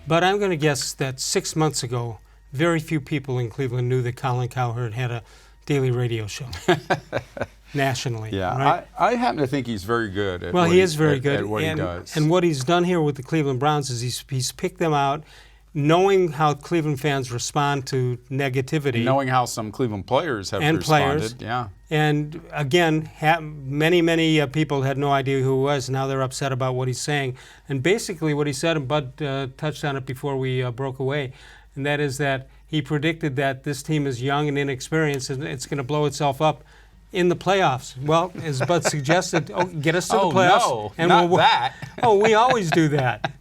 But I'm going to guess that 6 months ago, very few people in Cleveland knew that Colin Cowherd had a daily radio show nationally. Yeah, right? I happen to think he's very good at well, what he is very good at what he does. And what he's done here with the Cleveland Browns is he's picked them out, knowing how Cleveland fans respond to negativity. Knowing how some Cleveland players have responded. Yeah. And again, many people had no idea who he was. Now they're upset about what he's saying. And basically what he said, and Bud touched on it before we broke away, and that is that he predicted that this team is young and inexperienced and it's going to blow itself up in the playoffs. Well, as Bud suggested, get us to the playoffs. Oh, no, not that. Oh, we always do that.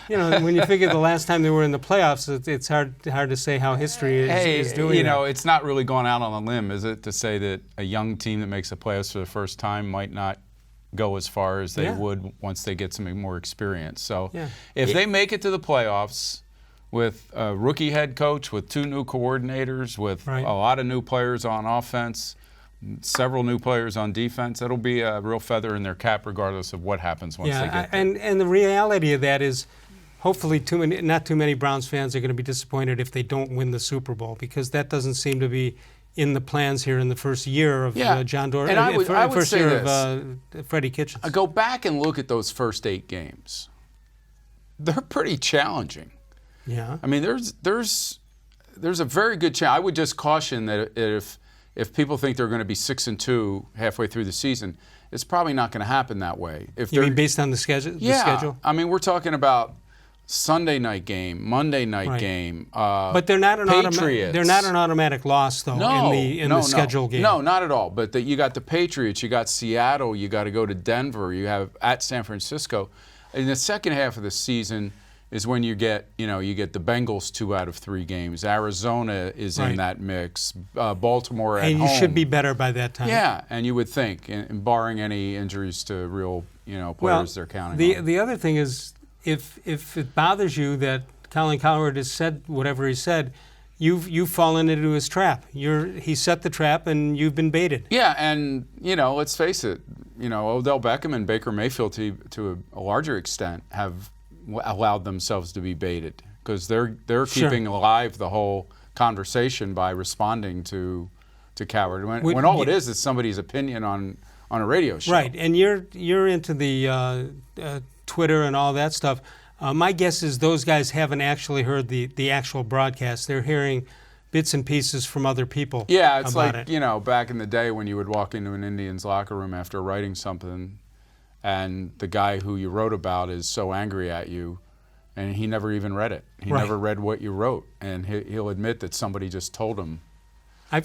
You know, when you figure the last time they were in the playoffs, it's hard to say how history is doing. You know, it's not really going out on a limb, is it, to say that a young team that makes the playoffs for the first time might not go as far as they would once they get some more experience. So if they make it to the playoffs with a rookie head coach, with 2 new coordinators, with a lot of new players on offense, several new players on defense, it'll be a real feather in their cap regardless of what happens once they get there. And the reality of that is, hopefully not too many Browns fans are going to be disappointed if they don't win the Super Bowl, because that doesn't seem to be in the plans here in the first year of John Dorsey. And I would first say year this. Of freddie-kitchens. I go back and look at those first 8 games. They're pretty challenging. Yeah. I mean, there's a very good chance. I would just caution that if people think they're going to be 6-2 halfway through the season, it's probably not going to happen that way. You mean based on the schedule? Yeah. I mean, we're talking about Sunday night game, Monday night game. But they're not an Patriots. They're not an automatic loss though in the schedule game. No, not at all. But you got the Patriots, you got Seattle, you got to go to Denver, you have at San Francisco. In the second half of the season is when you get the Bengals 2 out of 3 games. Arizona is in that mix. Baltimore at home. And you should be better by that time. Yeah, and you would think, and barring any injuries to real players they're counting on. The other thing is, if it bothers you that Colin Cowherd has said whatever he said, you've fallen into his trap. He set the trap and you've been baited. Yeah, and let's face it, Odell-Beckham and Baker-Mayfield to a larger extent have allowed themselves to be baited, because they're keeping alive the whole conversation by responding to Cowherd when all it is somebody's opinion on a radio show. Right, and you're into the Twitter and all that stuff. My guess is those guys haven't actually heard the actual broadcast. They're hearing bits and pieces from other people. Yeah, it's about like back in the day when you would walk into an Indians locker room after writing something, and the guy who you wrote about is so angry at you, and he never even read it. He never read what you wrote, and he'll admit that somebody just told him,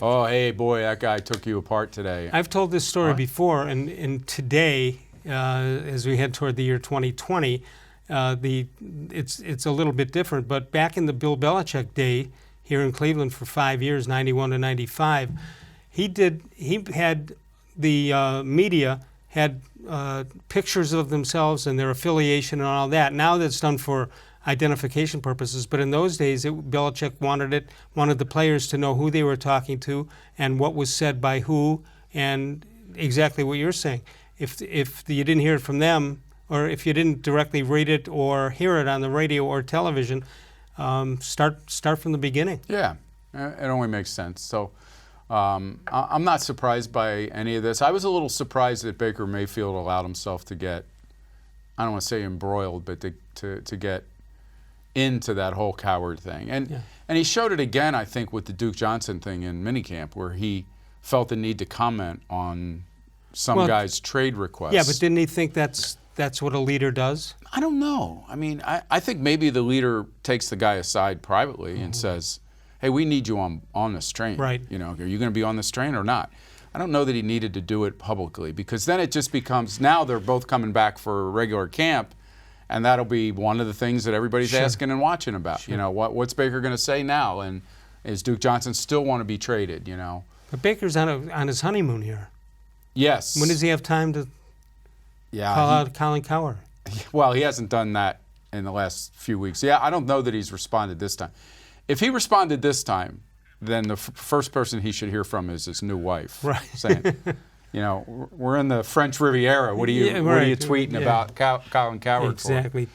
"Oh, hey, boy, that guy took you apart today." I've told this story before, and today, as we head toward the year 2020, it's a little bit different. But back in the Bill Belichick day here in Cleveland for 5 years, 91 to 95, he had the media had pictures of themselves and their affiliation and all that. Now that's done for identification purposes, but in those days, Belichick wanted the players to know who they were talking to and what was said by who, and exactly what you're saying. If you didn't hear it from them, or if you didn't directly read it or hear it on the radio or television, start from the beginning. Yeah, it only makes sense. So I'm not surprised by any of this. I was a little surprised that Baker-Mayfield allowed himself to get, I don't want to say embroiled, but to get into that whole Cowherd thing. And he showed it again, I think, with the Duke Johnson thing in minicamp, where he felt the need to comment on some guy's trade requests. Yeah, but didn't he think that's what a leader does? I don't know. I mean, I think maybe the leader takes the guy aside privately and says, "Hey, we need you on this train. Right. Are you going to be on this train or not?" I don't know that he needed to do it publicly, because then it just becomes, now they're both coming back for regular camp, and that'll be one of the things that everybody's asking and watching about. Sure. What's Baker going to say now? And is Duke Johnson still want to be traded? But Baker's on his honeymoon here. Yes. When does he have time to call out Colin Cowherd? Well, he hasn't done that in the last few weeks. Yeah, I don't know that he's responded this time. If he responded this time, then the first person he should hear from is his new wife. Right. Saying, we're in the French Riviera. What are you tweeting about Colin Cowherd for? Exactly.